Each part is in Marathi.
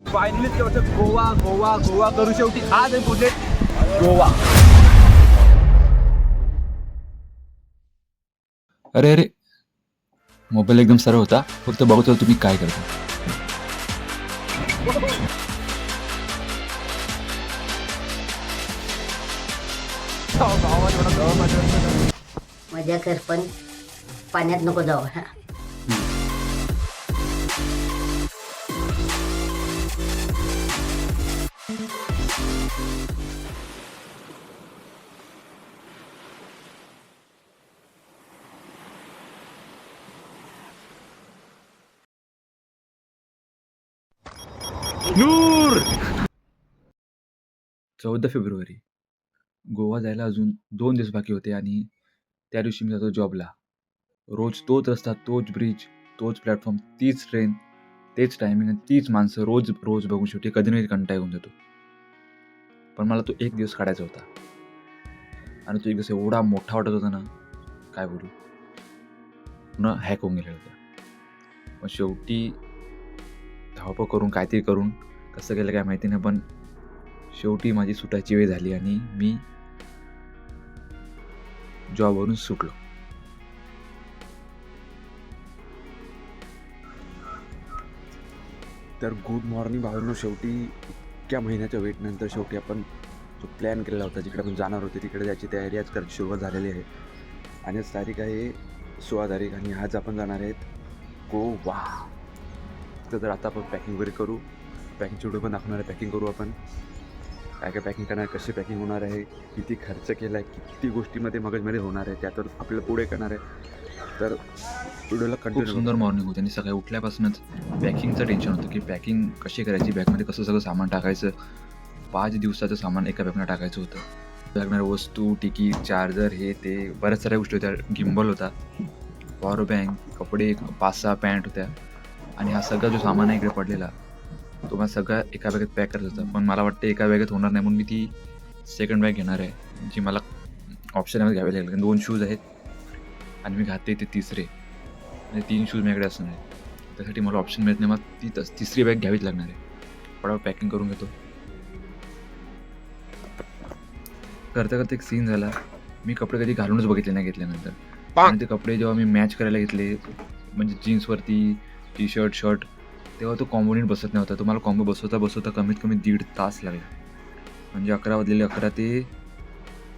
फायनली गोवा गोवा गोवा करू शेवटी आज आहे पुढे गोवा. अरे अरे मोबाईल एकदम सरळ होता, फक्त बघतो तुम्ही काय करता. मजा कर पण पाण्यात नको जाऊ. हा नूर 14 फेब्रुवारी. गोवा जायला अजून 2 दिवस बाकी होते आणि त्या दिवशी मी जातो जॉबला. रोज तोच रस्ता, तोच ब्रिज, तोच प्लॅटफॉर्म, तीच ट्रेन, तेच टायमिंग आणि तीच माणसं रोज रोज बघून शेवटी कधी ना कधी कंटाळा येऊन जातो. पण मला तो एक दिवस काढायचा होता आणि तो एक दिवस एवढा मोठा वाटत होता ना, काय बोलू, पुन्हा हॅक होऊन गेलेला होता. पण शेवटी धावपळ करून काहीतरी करून कसं केलं काय माहिती नाही, पण शेवटी माझी सुटायची वेळ झाली आणि मी जॉबवरून सुटलो. तर गुड मॉर्निंग भावांनो. शेवटी इतक्या महिन्याच्या वेटनंतर शेवटी आपण जो प्लॅन केलेला होता, जिकडे आपण जाणार होते तिकडे जायची तयारी आज करायची सुरुवात झालेली आहे. आणि आज तारीख आहे 16 तारीख आणि आज आपण जाणार आहेत गोवा. तर आता आपण पॅकिंग वगैरे करू, पॅकिंगची व्हिडिओ पण दाखवणार आहे. पॅकिंग करू आपण, काय काय पॅकिंग करणार आहे, कशी पॅकिंग होणार आहे, किती खर्च केला आहे, किती गोष्टीमध्ये मगजमध्ये होणार आहे, त्यातून आपल्याला पुढे करणार आहे. तर व्हिडिओला खूप कंटिन्यू. सुंदर मॉर्निंग होती आणि सकाळी उठल्यापासूनच पॅकिंगचं टेन्शन होतं की पॅकिंग कशी करायची, बॅगमध्ये कसं सगळं सामान टाकायचं. 5 दिवसाचं सामान एका बॅगमध्ये टाकायचं होतं. लागणाऱ्या वस्तू, तिकीट, चार्जर, हे ते बऱ्याच साऱ्या गोष्टी होत्या. गिम्बल होता, पॉवर बँक, कपडे, 5-6 पॅन्ट होत्या आणि हा सगळा जो सामान आहे इकडे पडलेला तो मला सगळा एका बॅगेत पॅक करायचा होता. पण मला वाटतं एका बॅगेत होणार नाही, म्हणून मी ती सेकंड बॅग घेणार आहे, जी मला ऑप्शनमध्ये घ्यावी लागेल. 2 शूज आहेत आणि मी घाते ते तिसरे, आणि 3 शूज माझ्याकडे असणार आहे. त्यासाठी मला ऑप्शन मिळत नाही, मला ती तिसरी बॅग घ्यावीच लागणार आहे. पटापट पॅकिंग करून घेतो. करता करता एक सीन झाला. मी कपडे कधी घालूनच बघितले नाही घेतल्यानंतर, आणि ते कपडे जेव्हा मी मॅच करायला घेतले, म्हणजे जीन्सवरती टी शर्ट, शर्ट, तेव्हा तो कॉम्बो नीट बसत नव्हता. तो मला कॉम्बो बसवता कमीत कमी 1.5 तास लागला. म्हणजे 11 वाजलेले 11 ते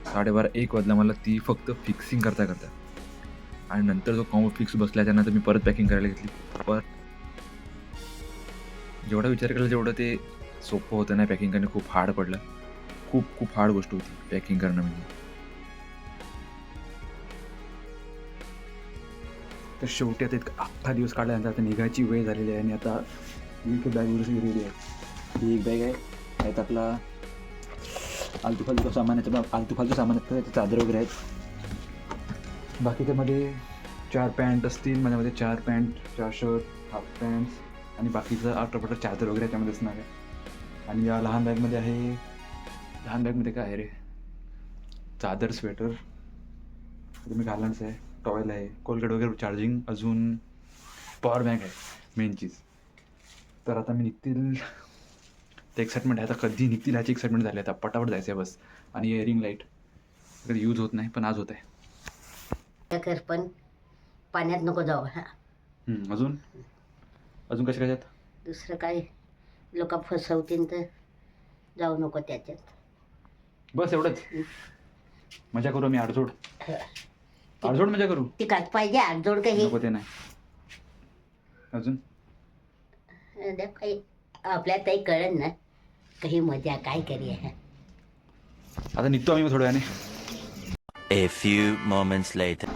12:30 1 वाजला मला ती फक्त फिक्सिंग करता करता. आणि नंतर जो कॉम्बो फिक्स बसला त्यानंतर मी परत पॅकिंग करायला घेतली. पण जेवढा विचार केला तेवढं ते सोपं होतं नाही. पॅकिंग करणं खूप हार्ड पडलं. खूप हार्ड गोष्ट होती पॅकिंग करणं म्हणजे. तर शेवटी आता एक अख्खा दिवस काढल्यानंतर आता निघायची वेळ झालेली आहे आणि आता एक बॅग वगैरे रेडी आहे. ही एक बॅग आहे, त्यात आपला आलतू सामान आहे, आलतू सामान आहे, त्याचे चादर वगैरे आहेत. बाकी त्यामध्ये 4 पॅन्ट असतील, माझ्यामध्ये 4 पॅन्ट, 4 शर्ट, हाफ पॅन्ट्स आणि बाकीचं आटोपटर चादर वगैरे त्यामध्ये असणार आहे. आणि या लहान बॅगमध्ये आहे, लहान बॅगमध्ये काय आहे रे, चादर, स्वेटर, तुम्ही घालण्याचं आहे, टॉवेल आहे, कोलगेट वगैरे, चार्जिंग, अजून पॉवर बँक आहे, मेन चीज. तर आता मी निघतील ते एक्साइटमेंट आहे, आता कधी निघतील ह्याची एक्साइटमेंट झाली. आता पटापट जायचं आहे बस. आणि इयरिंग लाईट कधी यूज होत नाही, पण आज होत आहे. मजा कर पण पाण्यात नको जाऊ. हा अजून अजून कशा कशात दुसरं काय, लोक फसवतील तर जाऊ नको त्याच्यात. बस एवढंच. मजा करू आम्ही आडजोड मजा करू. ती काय पाहिजे आजोड काही नको ते नाही. अजून काही आपल्याला काही कळत ना, काही मजा काय करूया. आता निघतो आम्ही थोड्या वेळाने. A few moments later.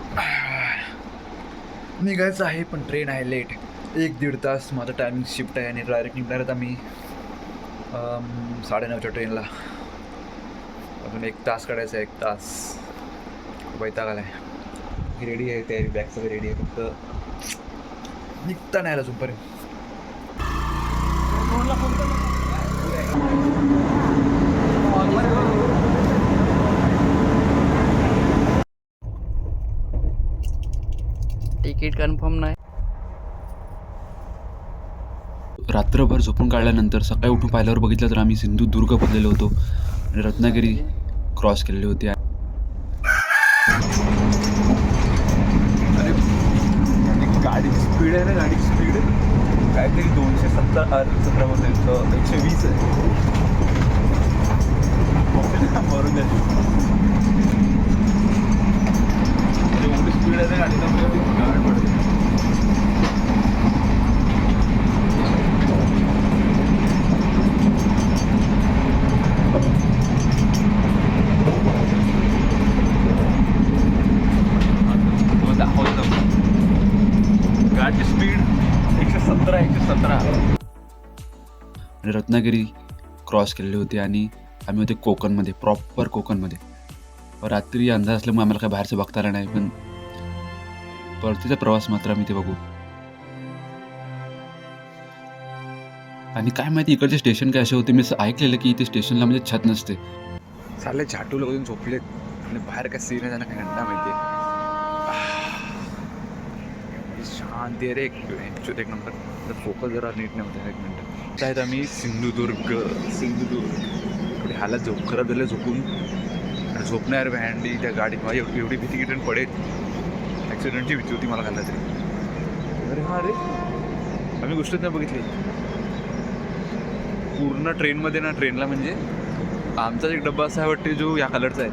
निघायचं आहे पण ट्रेन आहे लेट, 1-1.5 तास माझं टायमिंग शिफ्ट आहे आणि डायरेक्ट निघणार आहेत आम्ही 9:30च्या ट्रेनला. अजून 1 तास काढायचा आहे, 1 तास. वैताग आला आहे. ही रेडी आहे, तयारी बॅग सगळं रेडी आहे, फक्त निघता नाही आला अजूनपर्यंत. तिकीट कन्फर्म नाही. रात्रभर झोपून काढल्यानंतर सकाळी उठून पाहिल्यावर बघितलं तर आम्ही सिंधुदुर्ग पोहोचलेलो होतो आणि रत्नागिरी क्रॉस केलेली होती. अरे गाडीची स्पीड आहे ना, गाडीची स्पीड काहीतरी 217 मध्ये 120 आहे. मरून द्यायची एवढी स्पीड आहे ना गाडीला, गाडी पडते. गाडीची स्पीड 117. आणि रत्नागिरी क्रॉस केलेली होती आणि आम्ही होते कोकणमध्ये, प्रॉपर कोकणमध्ये. रात्री अंदाज असल्यामुळे आम्हाला काय बाहेरचं बघता आलं नाही, पण परतीचा प्रवास मात्र आम्ही ते बघू. आणि काय माहिती इकडचे स्टेशन काय असे होते, मी असं ऐकलेलं की इथे स्टेशनला म्हणजे छत नसते. चालले झाटू लगून झोपलेत आणि बाहेर काय सीन आहे त्यांना काय घंटा माहिती आहे. शांती आहे रे एक नंबर. तर फोकस जरा नीट नव्हतं. 1 मिनटं आहेत आम्ही सिंधुदुर्ग. थोडी हालत खराब झालं झोपून. आणि झोपणार व्हॅन्डी त्या गाडीत माझी एवढी भीती किती पडेल. ॲक्सिडेंटची भीती होती मला घालला तरी. अरे हा रे आम्ही गोष्टच नाही बघितली पूर्ण ट्रेनमध्ये ना. ट्रेनला म्हणजे आमचाच एक डब्बा असा आहे वाटते जो या कलरचा आहे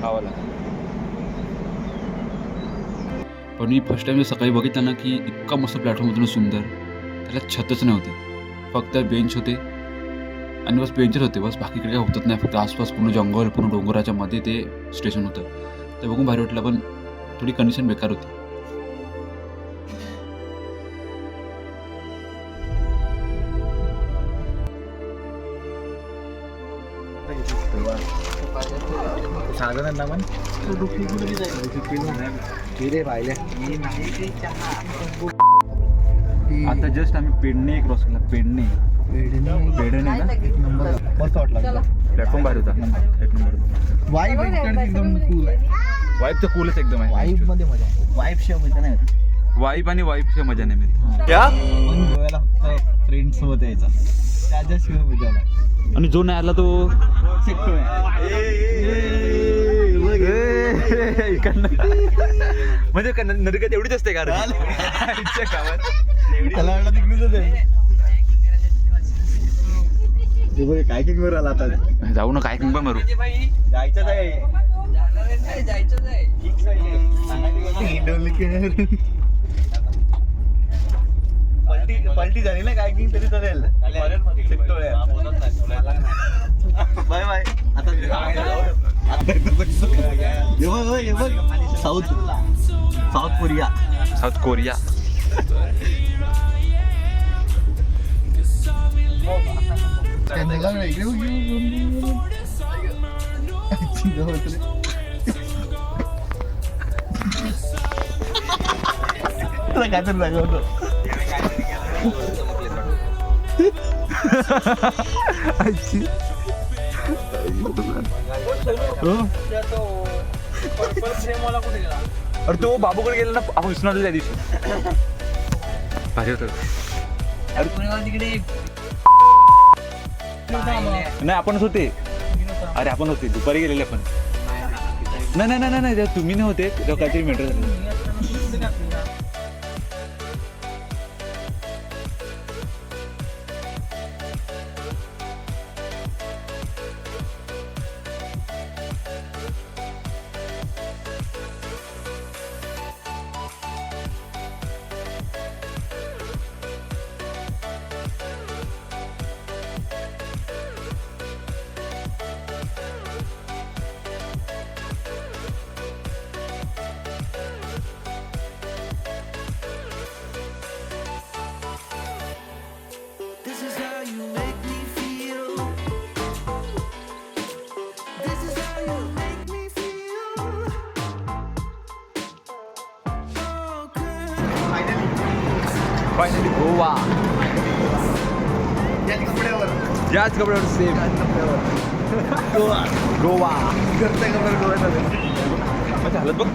गावाला. पण मी फर्स्ट टाइम सकाळी बघितलं ना की इतका मस्त प्लॅटफॉर्म होतं ना, सुंदर. त्याला छतच नव्हती, फक्त बेंच होते आणि बस बेंचच होते बस. बाकीकडे काय होतच नाही. फक्त आसपास पूर्ण जंगल, पूर्ण डोंगराच्या मध्ये ते स्टेशन होतं. ते बघून भारी वाटलं, पण थोडी कंडिशन बेकार होती. आता जस्ट आम्ही पेडणे क्रॉस केला. पेडणे ना मस्त वाटला. प्लॅटफॉर्म भारी होता. 1 नंबर. वाईब एकदम कूल आहे. वाईब तर कूलच एकदम आहे. वाईब मध्ये मजा आहे. वाईब शिवाय मजा नाही होत. वाईब आणि वाईबच्या मजा नाही मिळत. पण गोव्याला फक्त फ्रेंड सोबत यायचा, त्याच्याशिवाय मजा नाही. आणि जो नाही आला तो म्हणजे नरगत एवढीच असते का गावात? त्याला वाटलं तिकडेच आहे. काय किंग वर आला आता. जाऊ ना, काय पण मारू. जायचंच आहे. पलटी झाली ना काय किंग तरी चालेल. Bye bye. आता साऊथ कोरिया. South Korea. काय तर दाखवतो. अरे तो बाबूकडे गेला ना आपण विसरलो त्या दिवशी. भारी होतं. नाही आपणच होते. अरे आपण होते दुपारी गेलेले आपण. नाही तुम्ही नाही होते तेव्हा काहीतरी मॅटर झालं. फायनली गोवा. याच कपड्यावर सेम. गोवा घरच्या कपड्यावर गोव्यात आले. अच्छा हालत बघ.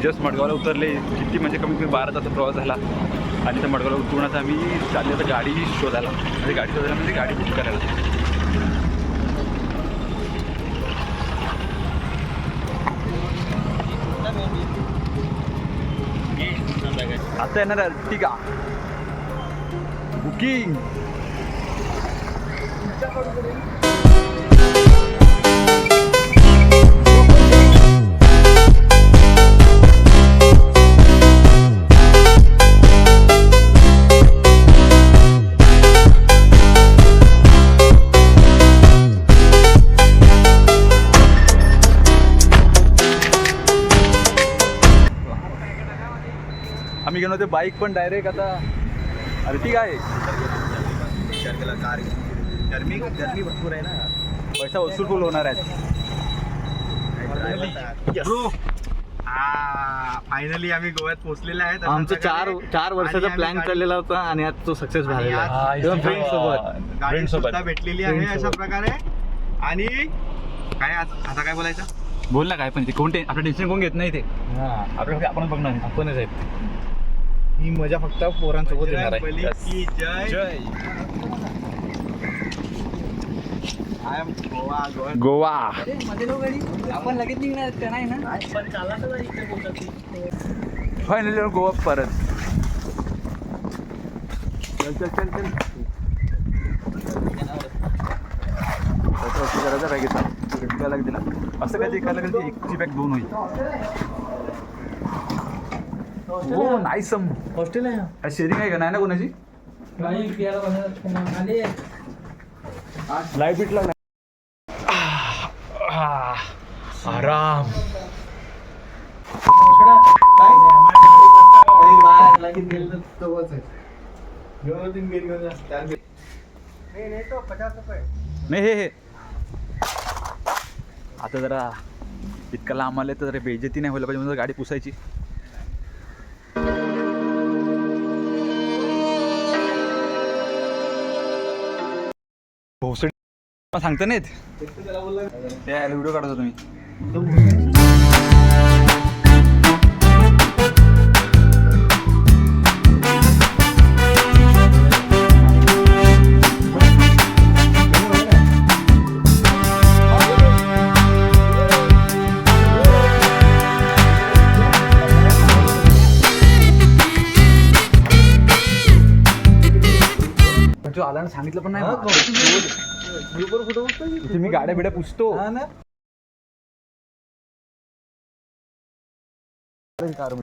जस्ट मडगावला उतरले. किती म्हणजे कमीत कमी 12 तासाचा प्रवास झाला. आणि त्या मडगावला उतरून आता आम्ही चालले तर गाडी शोधायला म्हणजे गाडी बुक करायला. आता येणार अर्टिगा बुकिंग. आम्ही घेऊन होते बाईक पण डायरेक्ट आता अर्टिगा आहे. गरमी भरपूर आहे ना. पैसा वसूल फुल होणार आहेत. फायनली आम्ही गोव्यात पोहोचलेले आहेत. आमचं चार वर्षाचा प्लॅन केलेला होता आणि आज तो सक्सेस झालेला आहे. फ्रेंड सोबत भेटलेली आहे अशा प्रकारे. आणि काय आता काय बोलायचं. बोल ना काय पण ते कोण आपलं टेन्शन कोण घेत नाही ते आपल्याकडे आपण बघणार आहे. आपणच आहेत. ही मजा फक्त पोरांसोबत येणार आहे. की जय जय आय एम गोवा. गोवा. आपण लगेच निघणार का नाही ना. फायनली गोवा परत. चल करायचा बॅग घेतला दिला असं काय ते करायला लागेल. एकची बॅग 2 होईल. हो नाईस. हॉस्टेल आहे शेअरिंग आहे का नाही ना कोणाची. लाईट बीट लागला. आराम. नाही हे आता जरा इतकं लांब आले तर जरा बेइज्जती नाही व्हायला पाहिजे म्हणून गाडी पुसायची. भोसडी सांगता नाहीत ते व्हिडिओ काढतो तुम्ही. जो आला सांगितलं पण नाही. मी गाड्या बिड्या पुसतो.